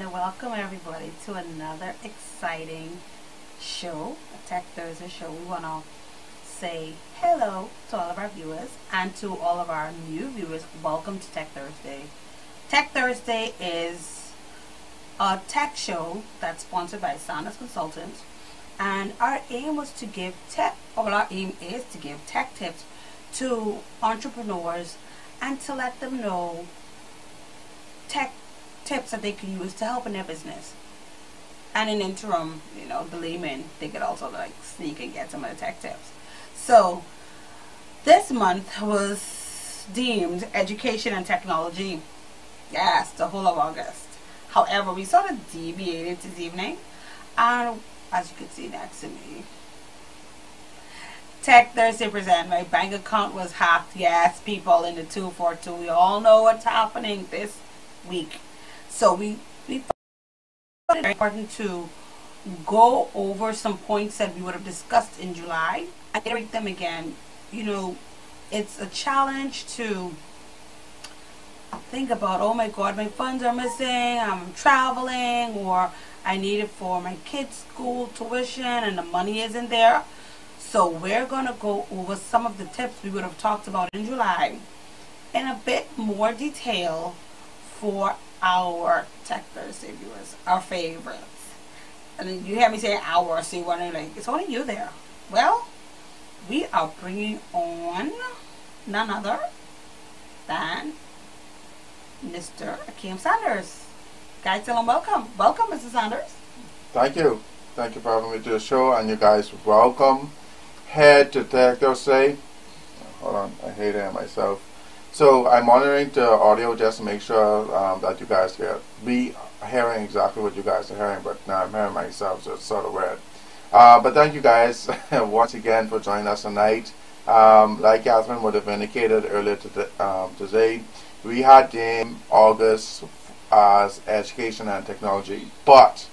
and welcome everybody to another exciting show, a Tech Thursday show. We want to say hello to all of our viewers and to all of our new viewers. Welcome to Tech Thursday. Tech Thursday is a tech show that's sponsored by Sanders Consultants, and our aim is to give tech tips to entrepreneurs and to let them know tech tips that they can use to help in their business. And in interim, the layman, they could also sneak and get some of the tech tips. So this month was deemed education and technology. Yes, the whole of August. However, we sort of deviated this evening, and as you can see next to me, Tech Thursday present. My bank account was hacked. Yes, people in the 242. We all know what's happening this week. So we thought it very important to go over some points that we would have discussed in July and iterate them again. It's a challenge to think about, oh my God, my funds are missing, I'm traveling, or I need it for my kids' school tuition and the money isn't there. So we're going to go over some of the tips we would have talked about in July in a bit more detail for our Tech Thursday viewers, our favorites. And then you hear me say our, so you're wondering, it's only you there. Well, we are bringing on none other than Mr. Akeem Sanders. Guys, tell him welcome. Welcome, Mr. Sanders. Thank you. Thank you for having me to the show, and you guys welcome. Head to Tech Thursday. Hold on, I hate it myself. So I'm monitoring the audio just to make sure that you guys be hearing exactly what you guys are hearing, but now I'm hearing myself, so it's sort of weird. But thank you guys once again for joining us tonight. Like Catherine would have indicated earlier today, we had deemed August as education and technology, but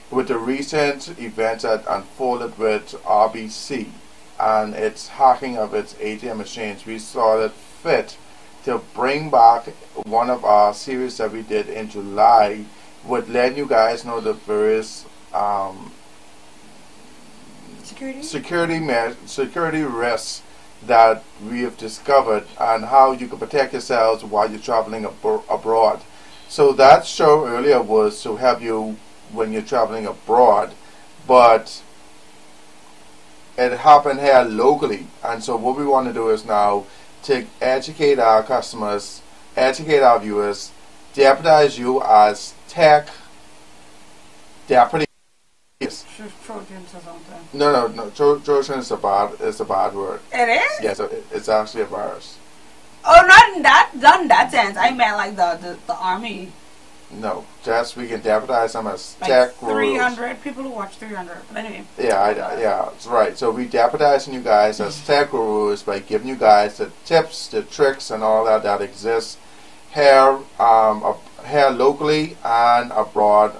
with the recent events that unfolded with RBC and its hacking of its ATM machines, we saw it fit to bring back one of our series that we did in July, with letting you guys know the various security risks that we have discovered and how you can protect yourselves while you're traveling abroad. So that show earlier was to help you when you're traveling abroad, but it happened here locally, and so what we want to do is now to educate our customers, educate our viewers, deputize you as tech deputies. Trojans or something. No. Trojan is a bad word. It is? Yes, it's actually a virus. Oh, not in that sense. I meant like the army. No, just we can deputize them as like tech 300 people who watch 300. But anyway. Yeah, that's right. So we deputizing you guys as tech gurus by giving you guys the tips, the tricks, and all that exists here, here locally and abroad,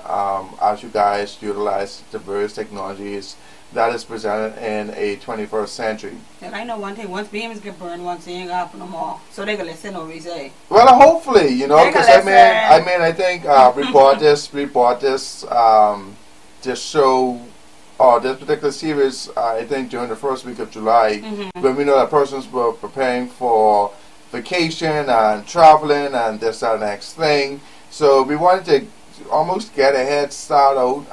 as you guys utilize the various technologies that is presented in a 21st century. And I know one thing: once beams get burned, once they ain't gonna happen no more. So they can listen to what we say. Well, hopefully, because I think we bought this show, or this particular series, I think during the first week of July, when we know that persons were preparing for vacation and traveling and this and the next thing. So we wanted to almost get a head start out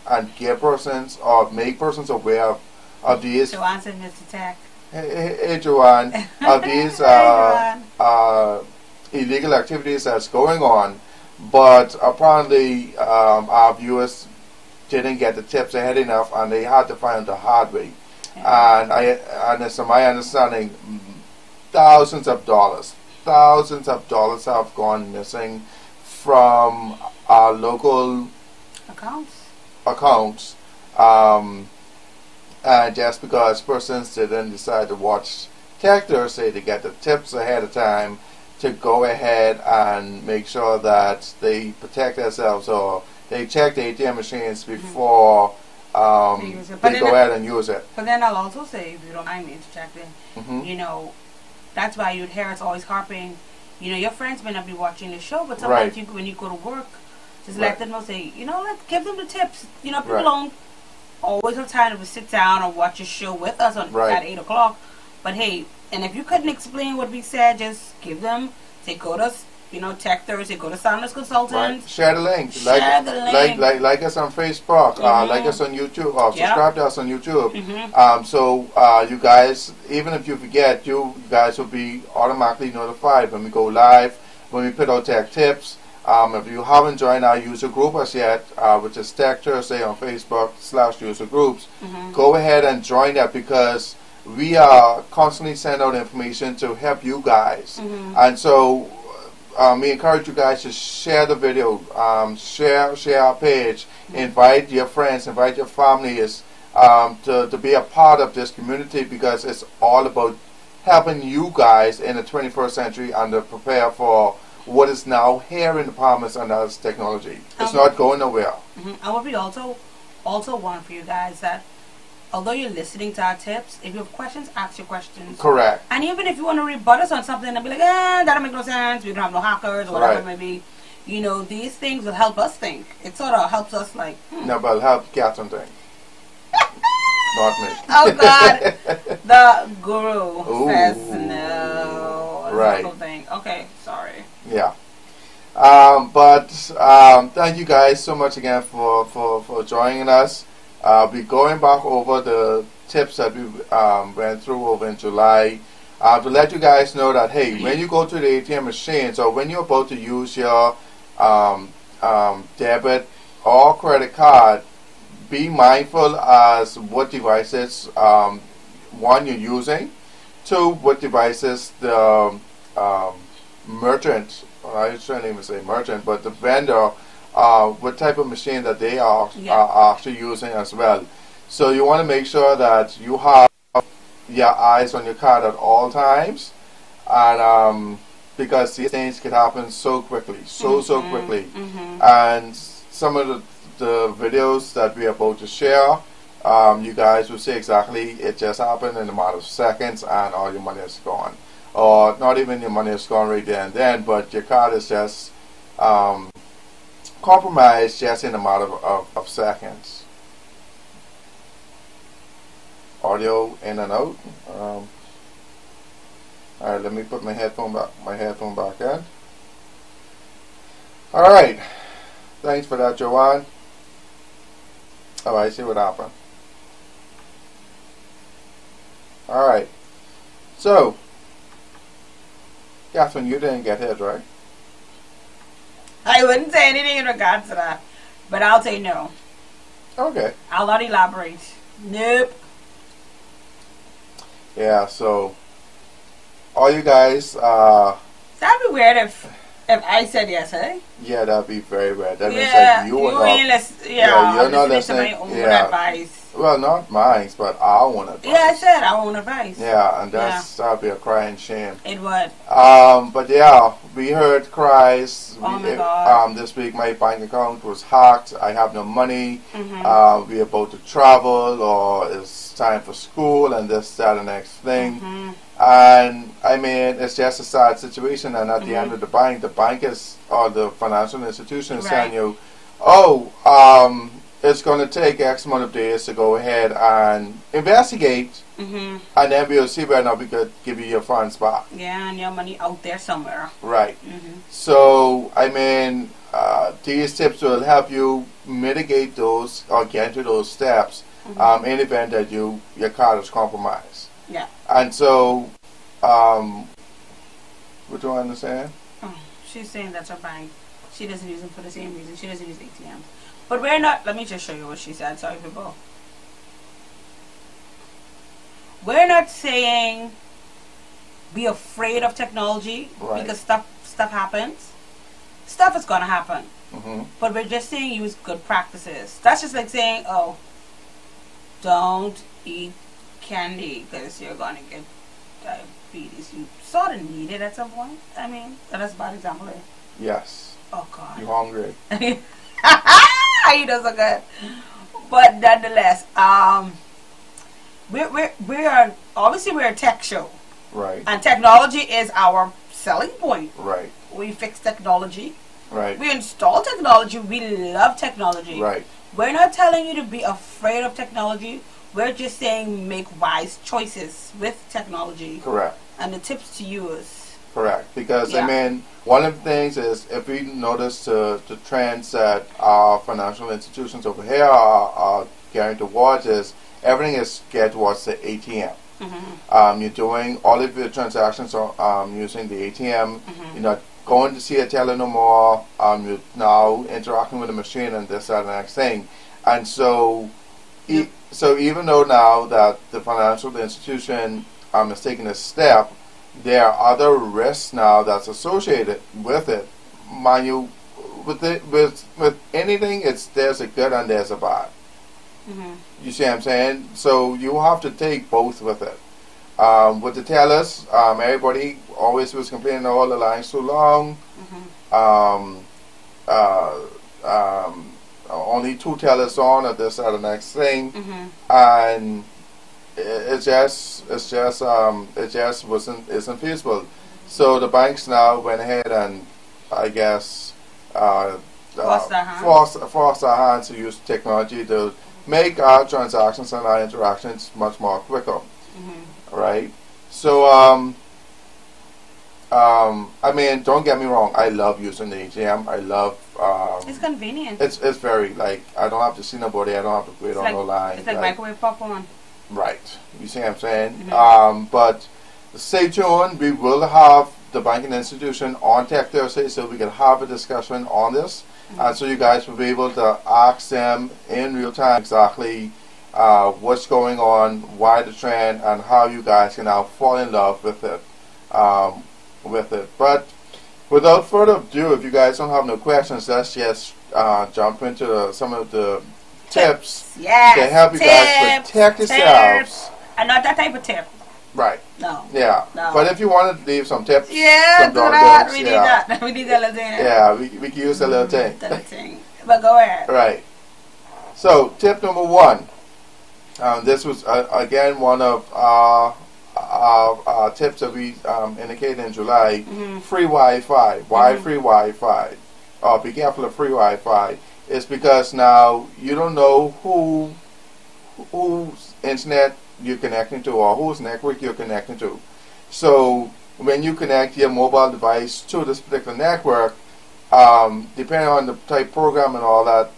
and get persons or make persons aware of these. Joanne said, Mr. Tech. Hey Joanne, of these illegal activities that's going on, but apparently our viewers didn't get the tips ahead enough, and they had to find the hard way. Yeah. And it's my understanding, thousands of dollars have gone missing from our local accounts, and just because persons didn't decide to watch Tech Thursday to get the tips ahead of time, to go ahead and make sure that they protect themselves, or they check the ATM machines before they go ahead and use it. But then I'll also say, if you don't mind me interjecting, that's why you'd hear us always harping, your friends may not be watching the show, but sometimes when you go to work, Just Right. let them know, say, you know, give them the tips. You know, people Right. don't always have time to sit down and watch a show with us Right. at 8 o'clock. But hey, and if you couldn't explain what we said, just give them, say, go to, you know, Tech Thursday, go to Soundless Consultants. Right. Share the link. Share the link. Like us on Facebook. Like Mhm. us on YouTube. Or Yeah. subscribe to us on YouTube. Mhm. So you guys, even if you forget, you guys will be automatically notified when we go live, when we put out tech tips. If you haven't joined our user group as yet, which is Tech Thursday on Facebook /user groups, go ahead and join that, because we are constantly sending out information to help you guys. And so we encourage you guys to share the video, share our page, invite your friends, invite your families to be a part of this community, because it's all about helping you guys in the 21st century and to prepare for what is now here in the promise, and that's technology. It's not going nowhere. And what we also want for you guys, that although you're listening to our tips, if you have questions, ask your questions. Correct. And even if you want to rebut us on something and be like, that don't make no sense, we don't have no hackers, or whatever it may be, you know, these things will help us think. It sort of helps us, like, No, but help get something. Not me. Oh God, the guru says Ooh. no. Right. Whole thing. Okay, sorry. Yeah. But thank you guys so much again for joining us. We're going back over the tips that we went through over in July, to let you guys know that, hey, when you go to the ATM machines, or when you're about to use your debit or credit card, be mindful as what devices, one, you're using, two, what devices the merchant, I shouldn't even say merchant, but the vendor, what type of machine that they are actually using as well. So you want to make sure that you have your eyes on your card at all times, and because these things can happen so quickly, so quickly. And some of the videos that we're about to share, you guys will see exactly it just happened in a matter of seconds, and all your money is gone. Or not even your money is gone right there and then, but your card is just compromised just in a matter of seconds. Audio in and out. Alright, let me put my headphone back in. Alright. Thanks for that, Joanne. Oh, I see what happened. Alright. So, Catherine, you didn't get hit, right? I wouldn't say anything in regards to that, but I'll say no. Okay. I'll not elaborate. Nope. Yeah, so all you guys, That'd be weird if I said yes, eh? yeah, that'd be very weird. That means that you are ain't not, you're not listening to my own advice. well, not mine, but our own advice. Yeah, I said our own advice. Yeah, and that'd be a crying shame. It would. But yeah, we heard cries. Oh my God. This week my bank account was hacked. I have no money. Mm-hmm. We're about to travel, or it's time for school, and this, that, and next thing. Mm-hmm. And I mean, it's just a sad situation. And at the end of the bank is, or the financial institution is telling you, oh, it's going to take X amount of days to go ahead and investigate, and then we'll see whether or not we could give you your funds back. Yeah, and your money out there somewhere. Right. So, I mean, these tips will help you mitigate those, or get to those steps, in the event that your card is compromised. Yeah. And so, what do I understand? Oh, she's saying that's her bank. She doesn't use them for the same reason. She doesn't use ATMs. But we're not, let me just show you what she said. Sorry, people. We're not saying be afraid of technology, because stuff happens. Stuff is going to happen. But we're just saying use good practices. That's just like saying, oh, don't eat candy because you're going to get diabetes. You sort of need it at some point. I mean, that's a bad example. Yes. Oh, God. You're hungry. He does so good. But nonetheless, we're obviously we're a tech show. Right. And technology is our selling point. Right. We fix technology. Right. We install technology. We love technology. Right. We're not telling you to be afraid of technology. We're just saying make wise choices with technology. Correct. And the tips to use. Correct. Because, Yeah. I mean, one of the things is if we notice the trends that our financial institutions over here are getting towards is everything is geared towards the ATM. You're doing all of your transactions using the ATM. You're not going to see a teller no more. You're now interacting with the machine and this, that, and the next thing. And so, so even though now that the financial institution is taking a step, there are other risks now that's associated with it. Mind you, with anything, there's a good and there's a bad. You see what I'm saying? So you have to take both with it. With the tellers, everybody always was complaining, oh, the line's too long. Only 2 tellers on at this, or the next thing, and it just isn't feasible. So the banks now went ahead and, I guess, forced our hands to use technology to make our transactions and our interactions much more quicker. Right? So, I mean, don't get me wrong. I love using the ATM. I love. It's convenient. It's very, like, I don't have to see nobody. I don't have to wait on no line. It's like microwave popcorn. Right. You see what I'm saying? But stay tuned. We will have the banking institution on Tech Thursday, so we can have a discussion on this, and so you guys will be able to ask them in real time exactly what's going on, why the trend, and how you guys can now fall in love with it. But without further ado, if you guys don't have no questions, let's just jump into some of the tips to help you guys protect yourselves. And not that type of tip. Right. No. Yeah. No. But if you want to leave some tips, some do that. We need that. We need that little thing. Yeah, we can use a little thing. But go ahead. Right. So, tip number 1. This was, again, one of our tips that we indicated in July. Free Wi-Fi. Why free Wi-Fi? Be careful of free Wi-Fi. It's because now you don't know whose internet you're connecting to or whose network you're connecting to. So when you connect your mobile device to this particular network, depending on the type program and all that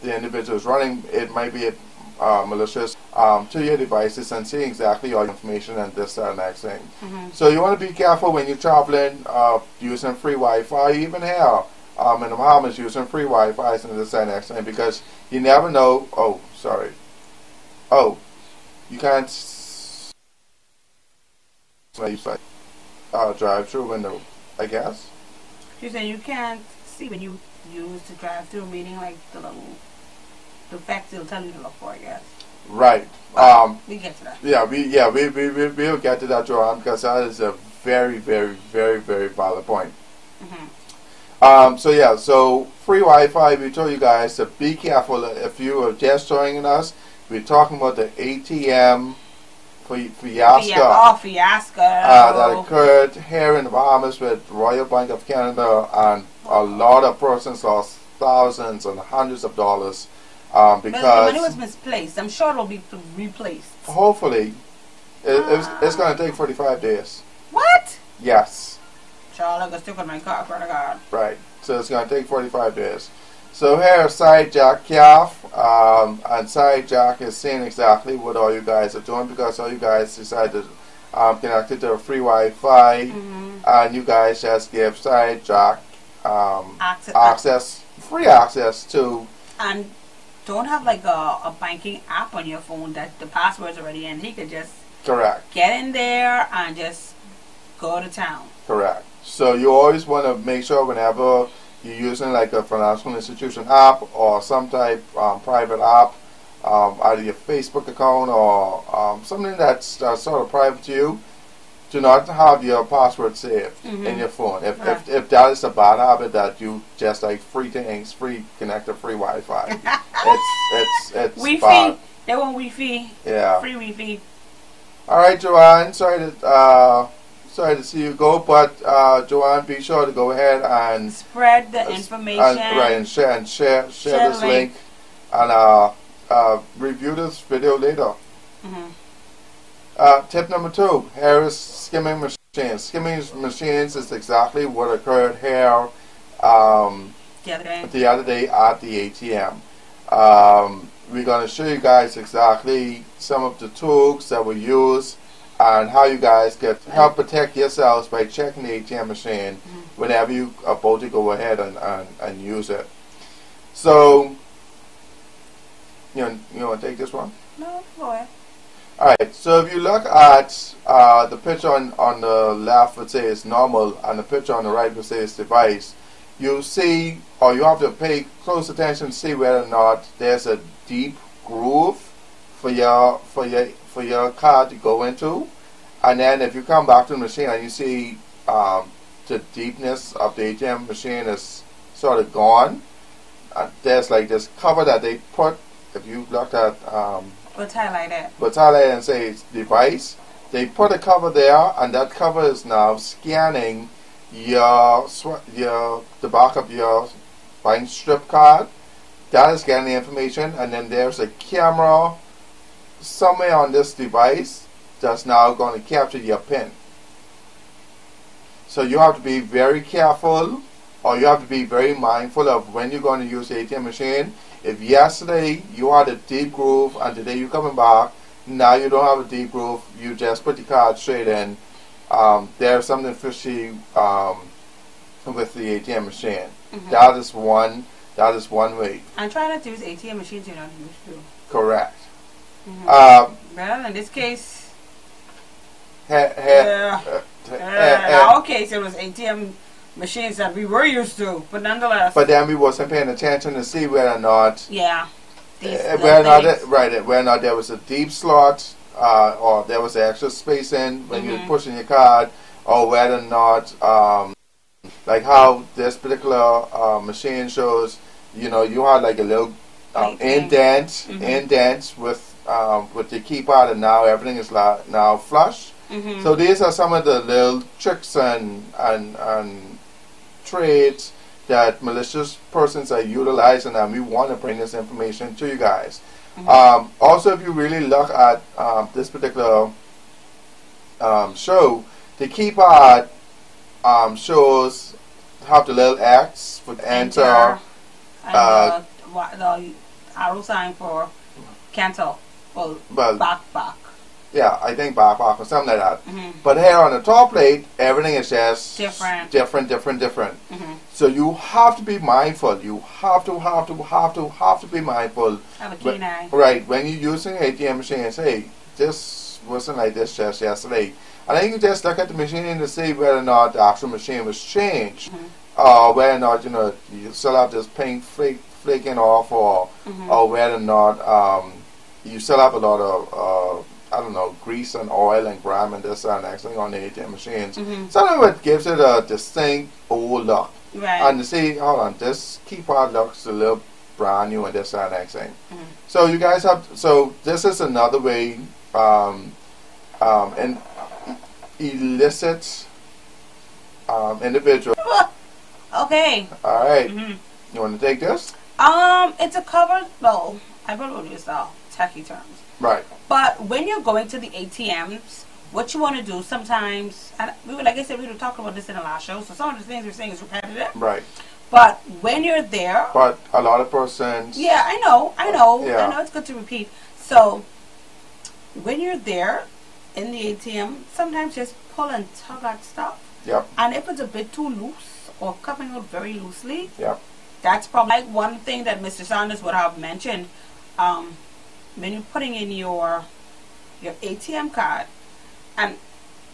the individual is running, it might be malicious to your devices and see exactly all your information and this, that, and next thing. So you want to be careful when you're traveling using free Wi-Fi, even here in the Bahamas using free Wi-Fi and this, that, and next thing, because you never know. Oh, sorry. Oh, you can't drive-through window, I guess. You say you can't see when you use the drive-through, meaning like the facts it'll tell you to look for, I guess. Right. We get to that. We'll get to that, Joanne, because that is a very, very, very, very valid point. So free Wi-Fi, we told you guys to be careful. If you are just joining us, we're talking about the ATM fiasco. Fiasco. That occurred here in the Bahamas with Royal Bank of Canada, and a lot of persons lost thousands and hundreds of dollars because the money was misplaced. I'm sure it'll be replaced. Hopefully. It's going to take 45 days. What? Yes. Child, I got stuck on my car, brother God. Right. So it's going to take 45 days. So here, Side Jack Calf, and Side Jack is saying exactly what all you guys are doing, because all you guys decided to connect it to a free Wi-Fi, and you guys just give Side Jack free access to. And don't have like a banking app on your phone that the password's already in. He could just get in there and just go to town. Correct. So you always want to make sure whenever you're using like a financial institution app or some type private app, either your Facebook account or something that's sort of private to you, do not have your password saved in your phone. If that is a bad habit that you just like free things, free connected, free Wi-Fi, it's Wi-Fi. bad. They want Wi-Fi. Yeah. Free Wi-Fi. All right, Joanne. Sorry sorry to see you go, but Joanne, be sure to go ahead and spread the information. And share this link and review this video later. Tip number 2, here is skimming machines. Skimming machines is exactly what occurred here the other day at the ATM. We're going to show you guys exactly some of the tools that we use and how you guys can help protect yourselves by checking the ATM machine whenever you are about to go ahead and use it. So, you want to take this one? No, go ahead. Alright, so if you look at the picture on the left would say it's normal and the picture on the right would say it's device, you see, or you have to pay close attention to see whether or not there's a deep groove for your card to go into. And then if you come back to the machine and you see the deepness of the ATM machine is sort of gone, there's like this cover that they put. If you looked at what's highlighted? What's highlighted and say it's device, they put a cover there, and that cover is now scanning the back of your bank strip card. That is getting the information, and then there's a camera somewhere on this device that's now going to capture your PIN. So you have to be very careful, or you have to be very mindful of when you're going to use the ATM machine. If yesterday you had a deep groove and today you're coming back, now you don't have a deep groove, you just put the card straight in, there's something fishy with the ATM machine. That is one way. I'm trying not to use ATM machines you're not used to. Correct. Well, in this case, in our case, it was ATM machines that we were used to, but nonetheless. But then we wasn't paying attention to see whether or not. Whether or not there was a deep slot, or there was extra space in when you were pushing your card, or whether or not, like how this particular machine shows, you had like a little indent with the keypad, and now everything is now flush. So these are some of the little tricks and trades that malicious persons are utilizing, and we want to bring this information to you guys. Also, if you really look at this particular show, the keypad shows have the little X for enter, and the arrow sign for cancel, back. Yeah, I think back or something like that. But here on the top plate, everything is just different. So you have to be mindful. You have to be mindful. Have a keen eye. Right, when you're using ATM machines, hey, this wasn't like this just yesterday. And then you just look at the machine to see whether or not the actual machine was changed. Or whether or not, you still have this paint flaking off, or whether or not you still have a lot of I don't know, grease and oil and grime and this and next thing on the ATM machines. Something that gives it a distinct old look. Right. And to see, hold on, this keypad looks a little brand new and this and next thing. So you guys have, so this is another way, an illicit individual. Okay. Alright. You want to take this? It's a cover, no, I probably use tacky terms. Right. But when you're going to the ATMs, what you want to do sometimes, and like I said, we were talking about this in the last show, so some of the things we're saying is repetitive. Right. But when you're there... But a lot of persons... Yeah, I know. Yeah. I know it's good to repeat. So, when you're there in the ATM, sometimes just pull and tug at stuff. Yep. And if it's a bit too loose or coming out very loosely, yep, that's probably like one thing that Mr. Sanders would have mentioned. When you're putting in your ATM card, and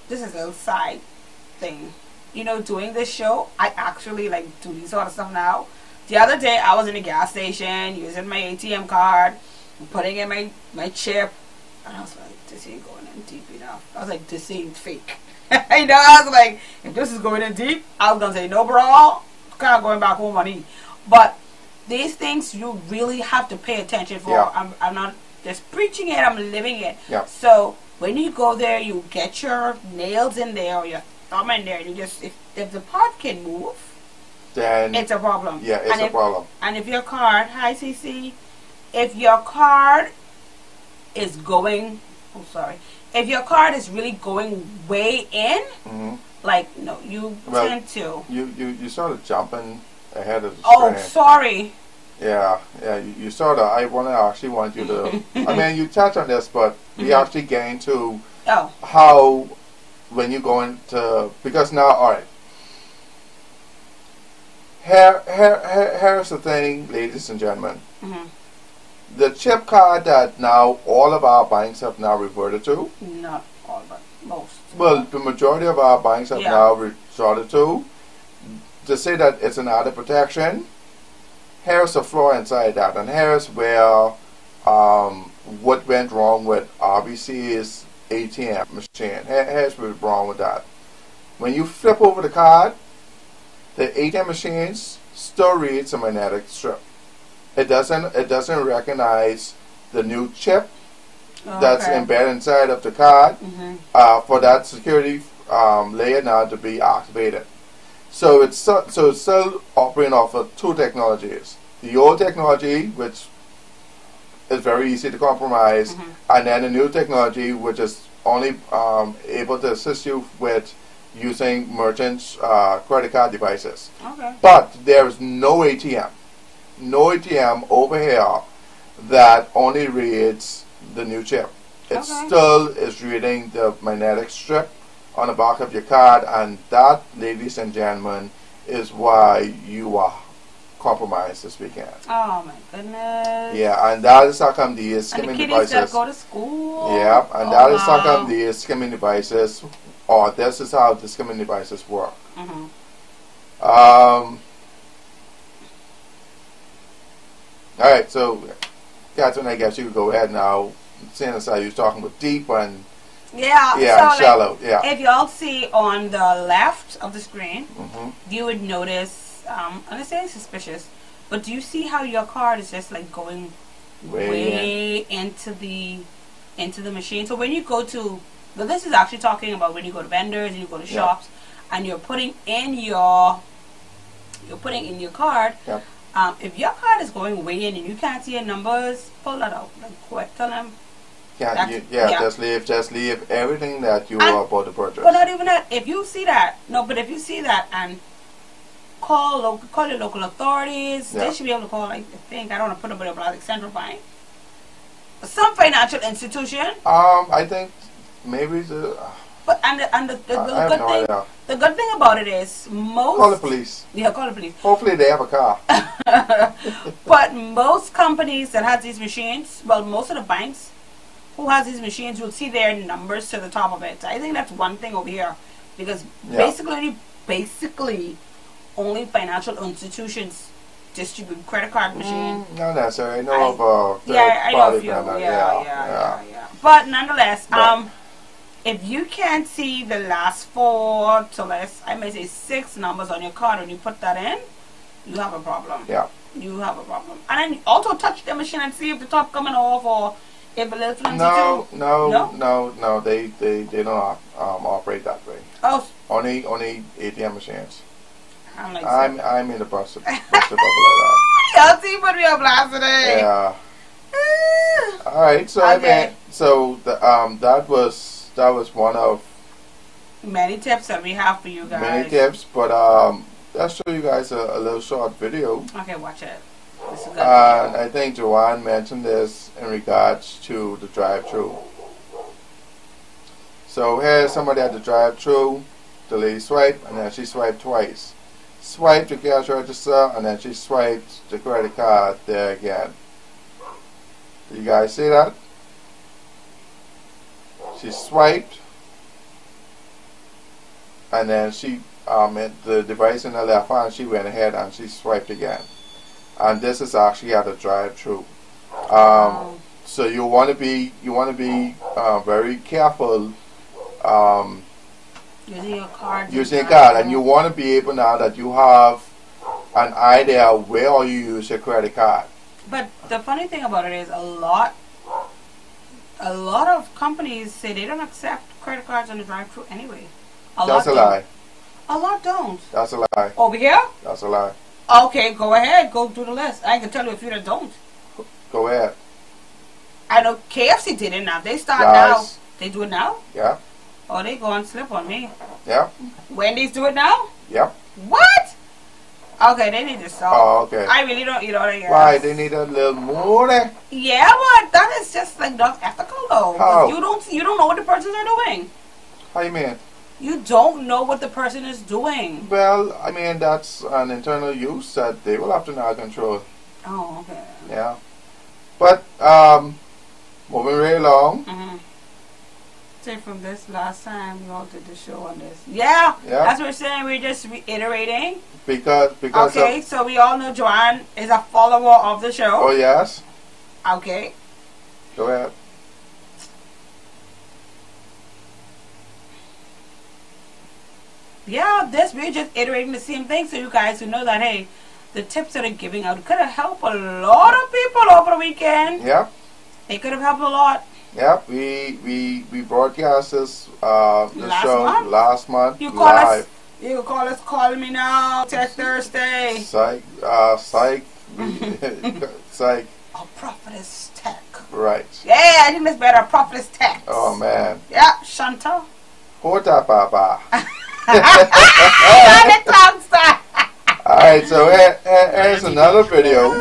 this is a little side thing, doing this show, I actually do these sort of stuff now. The other day I was in a gas station using my ATM card, putting in my chip, and I was like, this ain't going in deep enough. I was like, this ain't fake. I was like, if this is going in deep, I was gonna say no bra, kind of going back home on E. But these things you really have to pay attention for. Yeah. I'm not just preaching it, I'm living it. Yeah. So when you go there, you get your nails in there, or your thumb in there and you just, if the part can move, then it's a problem. Yeah, it's a problem. And if your card, hi CC, if your card is going, if your card is really going way in, like, no, you tend to. You sort of jumping ahead of the screen. Oh, sorry. Yeah, you sort of, I actually want you to, I mean, you touch on this, but we actually get into how, when you go into, because now, alright, here's the thing, ladies and gentlemen. The chip card that now all of our banks have now reverted to. Not all, but most. Well, the majority of our banks have now resorted to say that it's an added protection. Here's the flaw inside that, and here's where what went wrong with RBC's ATM machine. Here's what's wrong with that. When you flip over the card, the ATM machines still reads a magnetic strip. It doesn't recognize the new chip that's embedded inside of the card for that security layer now to be activated. So it's still operating off of two technologies. The old technology, which is very easy to compromise, and then the new technology, which is only able to assist you with using merchants' credit card devices. But there is no ATM over here that only reads the new chip. It still is reading the magnetic strip on the back of your card, and that, ladies and gentlemen, is why you are compromised this weekend. Oh my goodness. Yeah, and that is how come these skimming devices. And the kiddies gotta go to school. Yeah, and that is how come these skimming devices, or this is how the skimming devices work. Alright, so Catherine, I guess you could go ahead now, seeing as how you was talking with deep and so shallow. If y'all see on the left of the screen, you would notice, I'm gonna say suspicious, but do you see how your card is just like going way into the machine? So when you go to, well, this is actually talking about when you go to vendors and you go to shops and you're putting in your card. If your card is going way in and you can't see your numbers, pull that out. Like, quick, tell them. Just leave everything that you are about to purchase. But not even that. If you see that, and call your local authorities. They should be able to call, like, I don't want to put it up, like Central Bank, some financial institution. I think maybe the. But the good thing about it is most. Call the police. Yeah, call the police. Hopefully they have a car. But most companies that have these machines, well, most of the banks who has these machines will see their numbers to the top of it. So I think that's one thing over here, because basically only financial institutions distribute credit card machines. Not necessarily. I know of I know a few. But nonetheless, if you can't see the last 4 to I may say 6 numbers on your card when you put that in, you have a problem. You have a problem. And then also touch the machine and see if the top coming off or if a little flimsy No, they don't operate that way. Only ATM machines. I'm in the bus of like that. Y'all see, put me on blast today. Yeah. Alright, so I mean, so that was one of many tips that we have for you guys. Many tips, but let's show you guys a little short video. Okay, watch it. This is good. And I think Joanne mentioned this in regards to the drive-thru. So here's somebody at the drive-thru. The lady swiped, and then she swiped twice. Swiped the cash register, and then she swiped the credit card there again. Do you guys see that? She swiped, and then she the device in her left hand, she went ahead and she swiped again. And this is actually at a drive-thru. So you want to be very careful using your card. And you want to be able, now that you have an idea where you use your credit card. But the funny thing about it is a lot of companies say they don't accept credit cards on the drive-thru anyway. That's a lie. A lot don't. That's a lie. Over here? That's a lie. Okay, go ahead. Go through the list. I can tell you a few that don't. Go ahead. I know KFC did it now. They start now. They do it now? Yeah. Oh, they go and slip on me. Yeah. Wendy's do it now? Yep. What? Okay, they need to stop. Oh, okay. I really don't eat all that. Why? They need a little more? Yeah, but that is just like not ethical though. How? You don't know what the persons are doing. How you mean? You don't know what the person is doing. Well, I mean, that's an internal use that they will have to now control. Oh, okay. Yeah. But, moving right along. Mm-hmm. Say from this last time we all did the show on this. Yeah. That's what we're saying. We're just reiterating. Because okay, so we all know Joanne is a follower of the show. Oh, yes. Okay. Go ahead. Yeah, we're just iterating the same thing so you guys who know that, hey, the tips that are giving out could have helped a lot of people over the weekend. Yep. It could have helped a lot. Yep, we broadcast this show last month. You call us, call me now. Tech Thursday. Psych. Psych. A prophetess tech. Right. Yeah, I think that's better. Prophetess tech. Oh man. Yeah, Shanta. Hota Papa. Alright, so here's another video.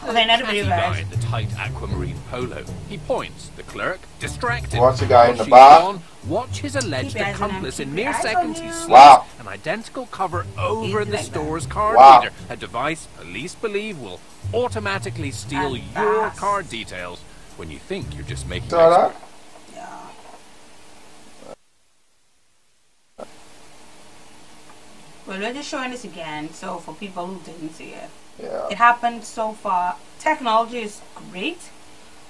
Okay, another video, guys. In the tight aquamarine polo. He points. The clerk, distracted. Watch the guy in the bar. Watch his alleged accomplice. In mere seconds, he slips an identical cover over the store's card reader. A device police believe will automatically steal your card details when you think you're just making that? Yeah. Well, we're just showing this again, so for people who didn't see it. Yeah. It happened so far. Technology is great,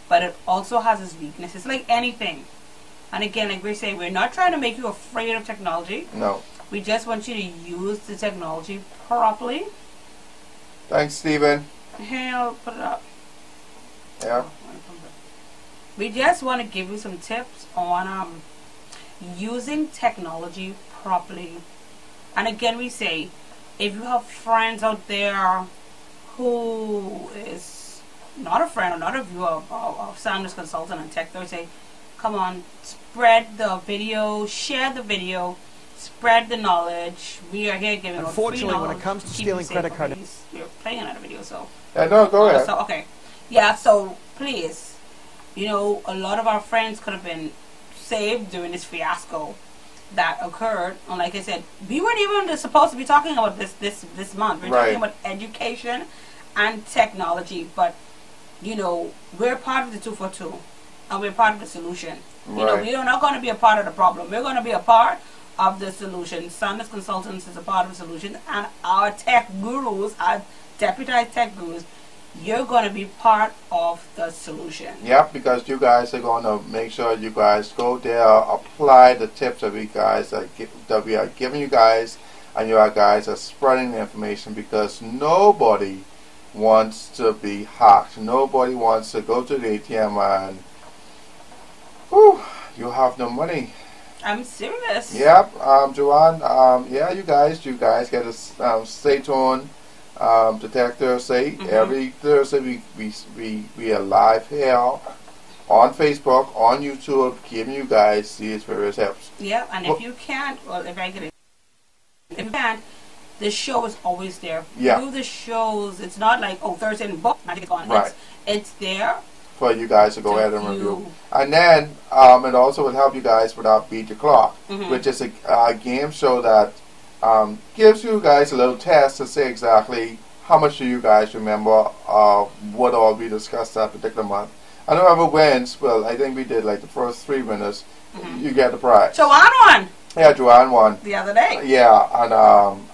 but it also has its weaknesses, like anything. And again, like we're saying, we're not trying to make you afraid of technology. No. We just want you to use the technology properly. Thanks, Steven. Hey, I'll put it up. Yeah. We just want to give you some tips on using technology properly. And again, we say, if you have friends out there who is not a friend or not a viewer of Sanders Consultant and Tech Thursday, come on, spread the video, share the video, spread the knowledge. We are here giving Unfortunately, when it comes to stealing credit card, we're playing another video, so. Yeah, no, go ahead. So, okay. Yeah, so please, you know, a lot of our friends could have been saved during this fiasco that occurred. And like I said, we weren't even supposed to be talking about this month. We're talking about education and technology, but you know, we're part of the 242 and we're part of the solution. You know, we are not going to be a part of the problem. We're going to be a part of the solution. Sanders Consultants is a part of the solution, and our tech gurus, our deputized tech gurus, you're going to be part of the solution. Yep, because you guys are going to make sure you guys go there, apply the tips that we are giving you guys, and you guys are spreading the information, because nobody wants to be hacked. Nobody wants to go to the ATM and you have no money. I'm serious. Yep, Joanne, yeah, you guys get to stay tuned. To Tech Thursday. Every Thursday we are live here on Facebook, on YouTube, giving you guys these various tips. Yeah, and if you can't, well, if you can't, the show is always there. Yeah. Do the shows. It's not like, oh, Thursday and book, magic is gone. Right. It's there for you guys to go ahead and review. And then it also will help you guys with our Beat the Clock, which is a game show that gives you guys a little test to say exactly how much do you guys remember what all we discussed that particular month. And whoever wins, well, I think we did like the first 3 minutes, you get the prize. Joanne won. Yeah, Joanne won. The other day. Yeah, and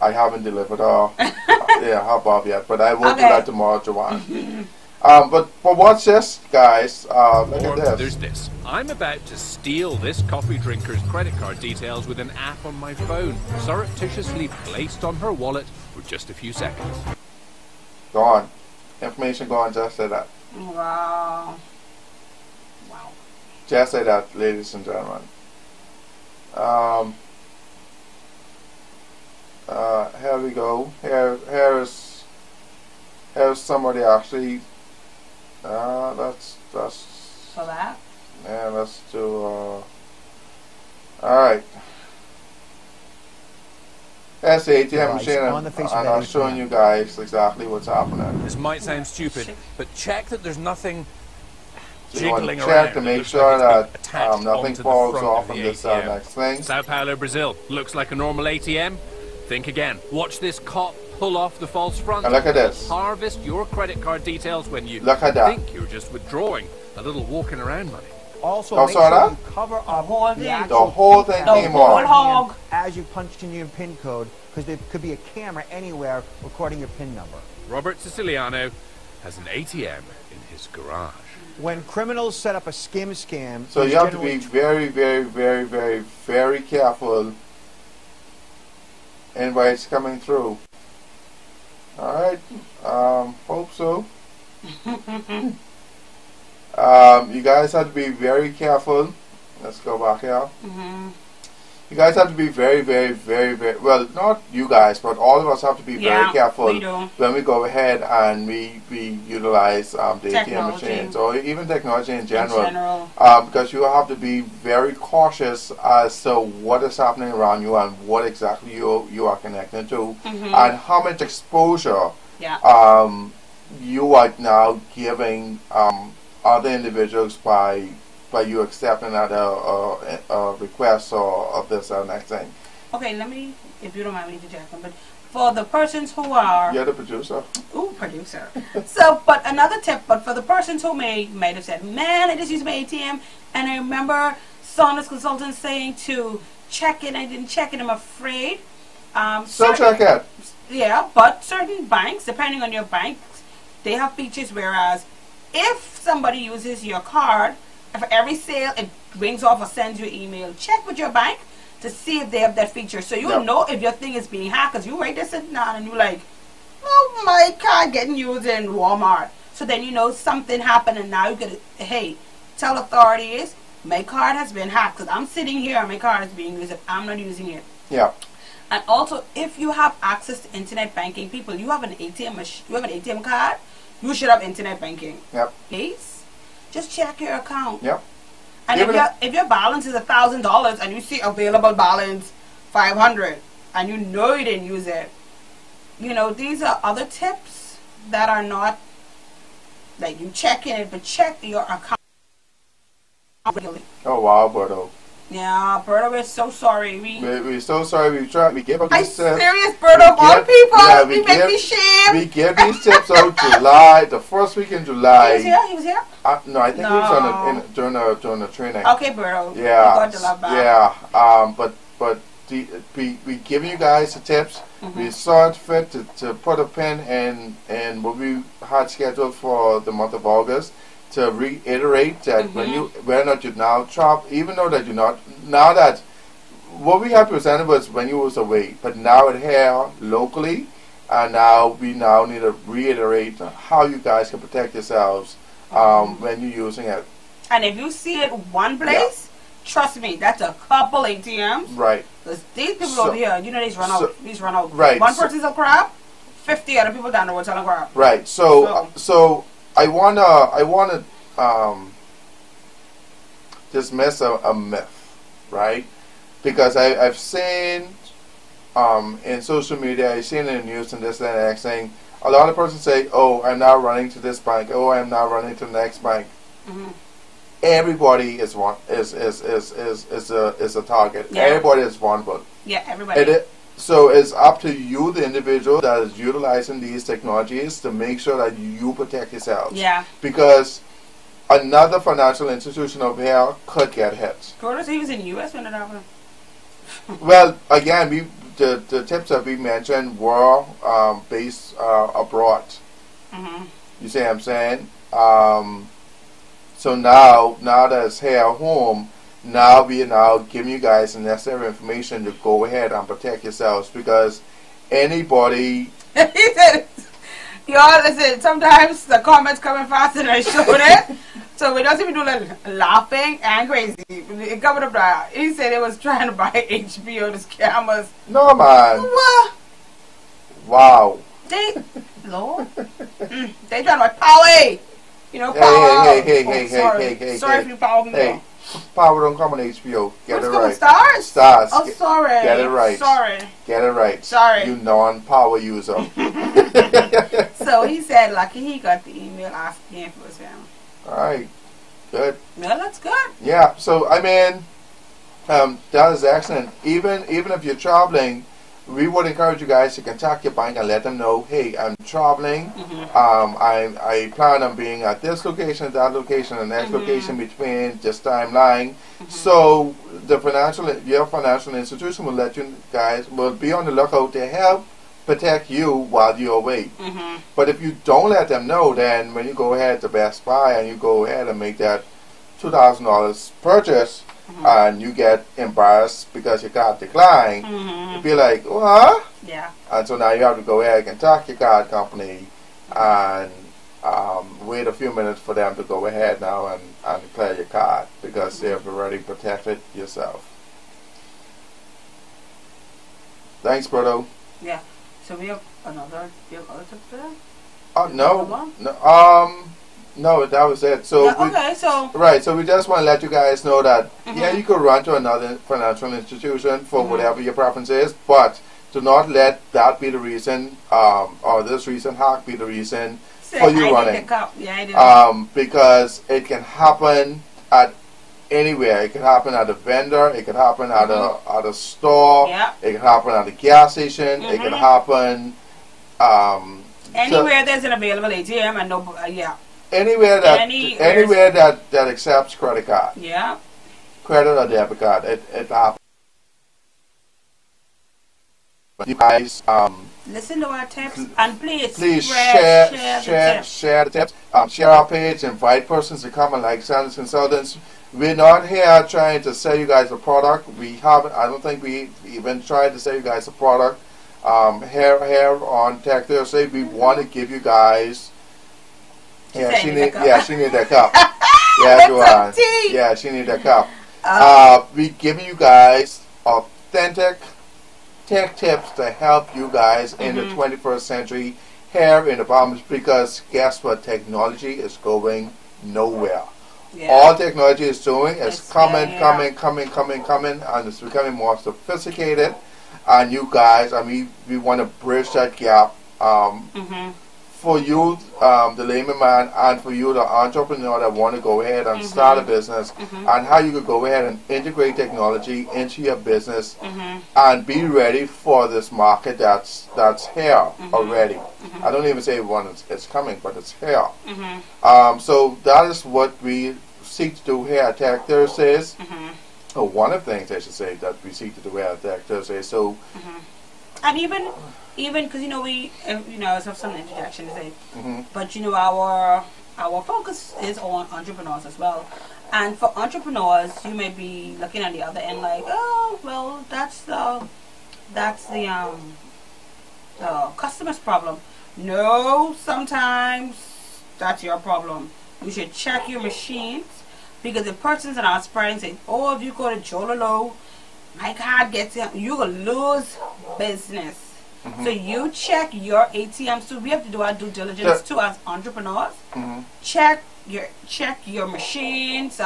I haven't delivered her her bob yet, but I will do that tomorrow, Joanne. But watch this, guys. Look at this. There's this. I'm about to steal this coffee drinker's credit card details with an app on my phone, surreptitiously placed on her wallet for just a few seconds. Gone. Information gone, just say that. Wow. Wow. Just say that, ladies and gentlemen. Here we go. Here's somebody actually. That's So that. Yeah, let's do. All right. That's the ATM machine, and I'm showing you guys exactly what's happening. This might sound stupid, but check that there's nothing So you want to jiggling check around. to It make looks sure like it's that been attached nothing onto the falls front off of from the this ATM. next thing. Sao Paulo, Brazil. Looks like a normal ATM. Think again. Watch this cop pull off the false front. And look at this. Harvest your credit card details when you Look at that. think you're just withdrawing a little walking around money. Also, Oh, make saw sure that? you cover up thing. the The actual whole thing PIN came code off. as you punch in your PIN code, because there could be a camera anywhere recording your PIN number. Robert Siciliano has an ATM in his garage. When criminals set up a scam, So you have to be very, very, very, very, very careful in where it's coming through. Alright, hope so. You guys have to be very careful. Let's go back here. You guys have to be very, very, very, very, well, not you guys, but all of us have to be very careful when we go ahead and we utilize the ATM machines, or even technology in general. Because you have to be very cautious as to what is happening around you and what exactly you are connected to, and how much exposure you are now giving other individuals by you accepting that request or of this or next thing. Okay, let me, if you don't mind me interjecting, but for the persons who are... You're the producer. Ooh, producer. So, but another tip, but for the persons who might have said, man, I just used my ATM, and I remember Saunders Consultants saying to check it, I didn't check it, I'm afraid. So check it. Yeah, but certain banks, depending on your bank, they have features, whereas if somebody uses your card, for every sale, it rings off or sends you an email. Check with your bank to see if they have that feature. So you'll know if your thing is being hacked. Because you right there sitting down and you're like, oh, my card getting used in Walmart. So then you know something happened, and now you can, hey, tell authorities, my card has been hacked. Because I'm sitting here and my card is being used if I'm not using it. Yeah. And also, if you have access to internet banking, people, you have an ATM machine, you have an ATM card, you should have internet banking. Yep. Please. Just check your account. Yep. And if your balance is $1,000 and you see available balance $500 and you know you didn't use it, you know, these are other tips that are not like you checking it, but check your account regularly. Oh wow, Berto. Yeah, Berto, we're so sorry. We're so sorry. We give up these tips. I'm serious, Berto. All people, yeah, we make me shame. We give these tips out July, the first week in July. He was here? No, I think he was during the training. Okay, Berto. Yeah. Yeah. But we give you guys the tips. We saw it fit to put a pin in what we had scheduled for the month of August, to reiterate that whether or not you now chop, even though that you're not, now that what we had presented was when you was away, but now it here locally, and now we need to reiterate how you guys can protect yourselves when you're using it. And if you see it one place, trust me, that's a couple ATMs. Right. Because these people over here, you know, these run out. Right. One person's a crap, 50 other people down the road selling crap. Right. So I wanna dismiss a myth, right? Because I've seen in social media, I've seen in the news and this and the next thing, a lot of persons say, "Oh, I'm now running to this bank. Oh, I'm now running to the next bank." Everybody is a target. Yeah. Everybody is vulnerable. Yeah, everybody. So it's up to you, the individual that is utilizing these technologies, to make sure that you protect yourselves. Yeah. Because another financial institution over here could get hit. Curtis, he was in the U.S. when it happened. Well, again, the tips that we mentioned were based abroad. You see what I'm saying? So now that it's here at home, now we are giving you guys the necessary information to go ahead and protect yourselves, because anybody... He said, y'all, listen, sometimes the comments coming faster than I showed it. So we don't even do like laughing and crazy. It coming up there. He said it was trying to buy HBO, the scammers. No, man. What? Wow. Lord. They done my power. You know, power. Hey. Sorry for you power people. Hey, power don't come on HBO. Get it right. Stars? Stars. Oh, sorry. Get it right. Sorry. Get it right. Sorry. You non-power user. So he said, lucky he got the email asking if it was him. Alright. Good. Yeah, that's good. Yeah, so I mean, that is excellent. Even if you're traveling, we would encourage you guys to contact your bank and let them know, hey, I'm traveling. I plan on being at this location, that location, and next location between this timeline. So your financial institution will let you guys will be on the lookout to help protect you while you're away. But if you don't let them know, then when you go ahead to Best Buy and you go ahead and make that $2,000 purchase, and you get embarrassed because your card declined, you'd be like, what? Yeah. And so now you have to go ahead and contact your card company and wait a few minutes for them to go ahead now and declare your card because they've already protected yourself. Thanks, Brother. Yeah. So we have other tip there? No, that was it. So so we just want to let you guys know that yeah, you could run to another financial institution for whatever your preference is, but do not let that be the reason, or this recent hack be the reason for you running. Because it can happen at anywhere. It can happen at a vendor. It can happen at a store. It can happen at a gas station. It can happen anywhere there's an available ATM and no anywhere that accepts credit card. Yeah. Credit or debit card. It happens. You guys listen to our tips and please share the tips. Share our page, invite persons to come and like Sanders Consultants. We're not here trying to sell you guys a product. I don't think we even tried to sell you guys a product. Here on Tech Thursday, we want to give you guys. Yeah, she need that cup. Yeah, Joanne. Yeah, she need that cup. We giving you guys authentic tech tips to help you guys in the 21st century here in the Bahamas, because guess what? Technology is going nowhere. All technology is doing is coming, and it's becoming more sophisticated. And you guys, we want to bridge that gap for you, the layman man, and for you, the entrepreneur that want to go ahead and start a business, and how you could go ahead and integrate technology into your business and be ready for this market that's here already. I don't even say it's coming, but it's here. So that is what we seek to do here at Tech Thursdays. One of the things I should say that we seek to do here at Tech Thursdays. So, and even because we have some interjection to say, but our focus is on entrepreneurs as well. And for entrepreneurs, you may be looking at the other end like, oh well, that's the customer's problem. No, sometimes that's your problem. You should check your machines, because the persons that are spreading say, oh, if you go to Jololo, my card gets in, you will lose business. So you check your ATMs too. We have to do our due diligence too as entrepreneurs. Check your machines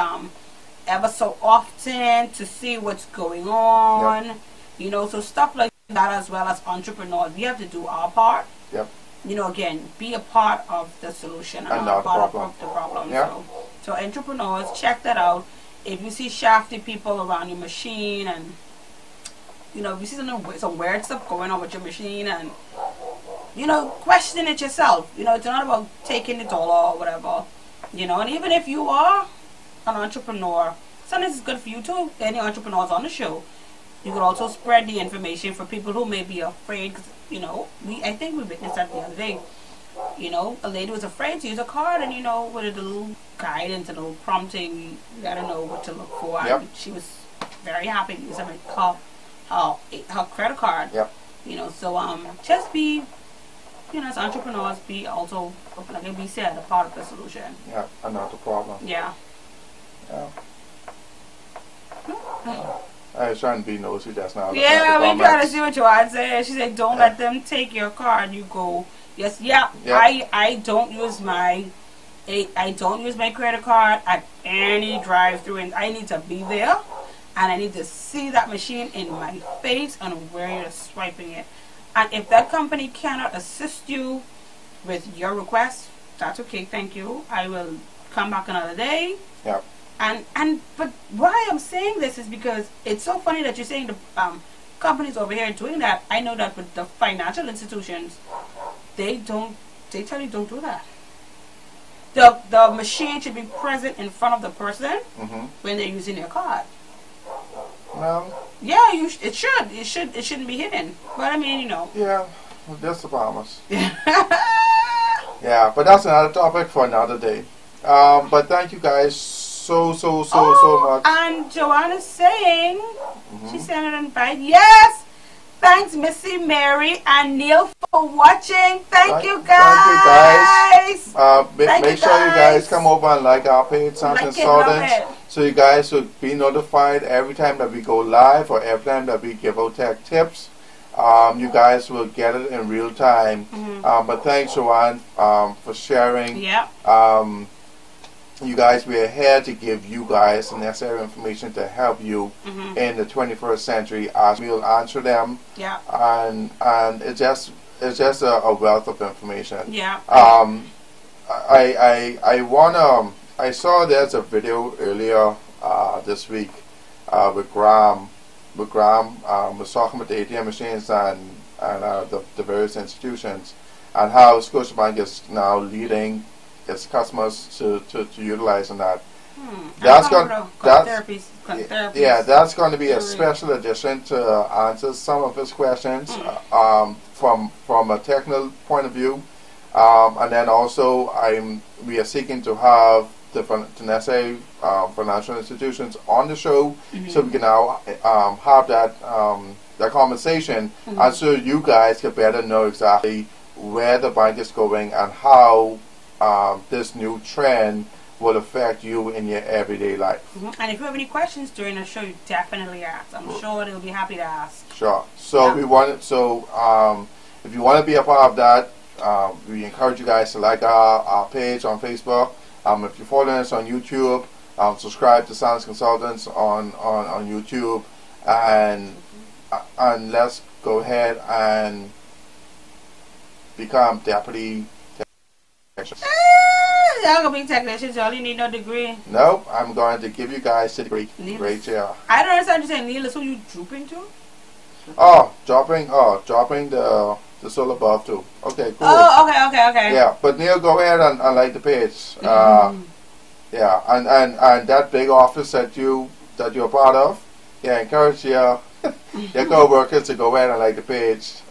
ever so often to see what's going on. So stuff like that as well as entrepreneurs. We have to do our part. Again, be a part of the solution and not part of the problem. So entrepreneurs, check that out. If you see shafty people around your machine, and if you see some weird stuff going on with your machine, and question it yourself. It's not about taking it all or whatever. And even if you are an entrepreneur, sometimes it's good for you too. Any entrepreneurs on the show, you could also spread the information for people who may be afraid. Cause, I think we witnessed that the other day. A lady was afraid to use a card, and with a little guidance and a little prompting, we let her know what to look for. And she was very happy to use her credit card. So just be, as entrepreneurs, be also, like we said, a part of the solution. And not the problem. I was trying to be nosy just now. Yeah, we trying to see what Joanne said. She said, "Don't let them take your car." And you go, "Yes, yeah." Yep. I don't use my credit card at any drive-thru, and I need to be there, and I need to see that machine in my face and where you're swiping it. And if that company cannot assist you with your request, that's okay. Thank you. I will come back another day. Yep. But why I'm saying this is because it's so funny that you're saying the companies over here doing that. I know that with the financial institutions, they tell you don't do that. The machine should be present in front of the person when they're using their card. Well, yeah, it shouldn't be hidden. But I mean, you know. Yeah, well, that's the promise. Yeah, but that's another topic for another day. But thank you guys so much. And Joanna's saying she sent an invite. Yes. Thanks, Missy, Mary, and Neil for watching. Thank you guys. Make sure you guys come over and like our page, Sounds Consultants, so you guys will be notified every time that we go live or every time that we give out tech tips. You guys will get it in real time. But thanks, Joanne, for sharing. Yeah. You guys, we are here to give you guys the necessary information to help you in the 21st century. As we'll answer them. Yeah. And it's just a wealth of information. Yeah. I saw there's a video earlier this week with Graham. Was talking about the ATM machines and the various institutions, and how Scotiabank is now leading its customers to utilize on that. That's going to be a special edition to answer some of his questions from a technical point of view, and then also we are seeking to have the necessary financial institutions on the show, so we can now have that conversation, and so you guys can better know exactly where the bank is going and how this new trend will affect you in your everyday life. And if you have any questions during the show, you definitely ask. I'm sure they'll be happy to ask. Sure. So if you want to be a part of that, we encourage you guys to like our page on Facebook. If you're following us on YouTube, subscribe to Sounds Consultants on YouTube, and let's go ahead and become deputy technicians. Y'all gonna be technicians, y'all need no degree. Nope, I'm going to give you guys a degree. Right here. I don't understand you saying, Neil, is who you drooping to? Dropping the solar above too. Okay, cool. Oh, okay. Yeah, but Neil, go ahead and like the page. Yeah, and that big office that you're part of, yeah, encourage your co-workers to go ahead and like the page.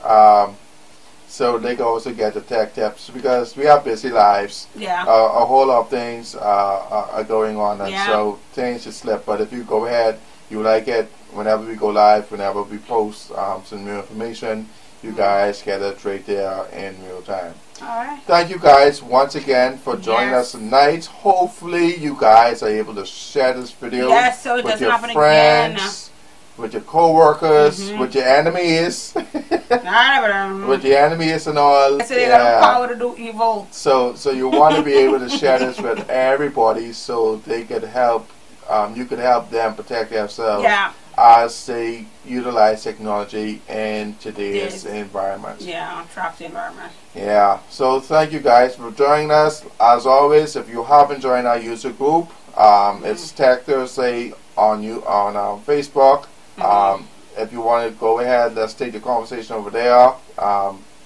So they can also get the tech tips, because we have busy lives. Yeah. A whole lot of things are going on, and so things should slip. But if you go ahead, you like it, whenever we go live, whenever we post some new information, you guys get it right there in real time. Alright. Thank you guys once again for joining us tonight. Hopefully you guys are able to share this video so it with doesn't your happen friends, again. with your co-workers, with your enemies, with your enemies and all. So they got the power to do evil. So you want to be able to share this with everybody, so they could help. You could help them protect themselves as they utilize technology in today's environment. Yeah, trapped environment. Yeah. So thank you guys for joining us. As always, if you haven't joined our user group, it's Tech Thursday on Facebook. If you want to go ahead, let's take the conversation over there.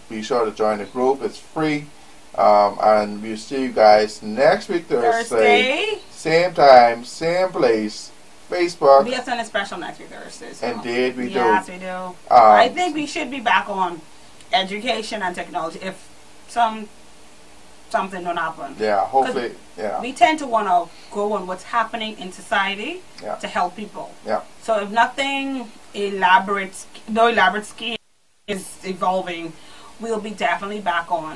Be sure to join the group. It's free. And we'll see you guys next week, Thursday. Same time, same place. Facebook. We have something special next week, Thursday. So. Indeed, we do. Yes, we do. I think we should be back on education and technology if something don't happen. Yeah, hopefully. Yeah. We tend to want to go on what's happening in society to help people. Yeah. So if no elaborate scheme is evolving, we'll be definitely back on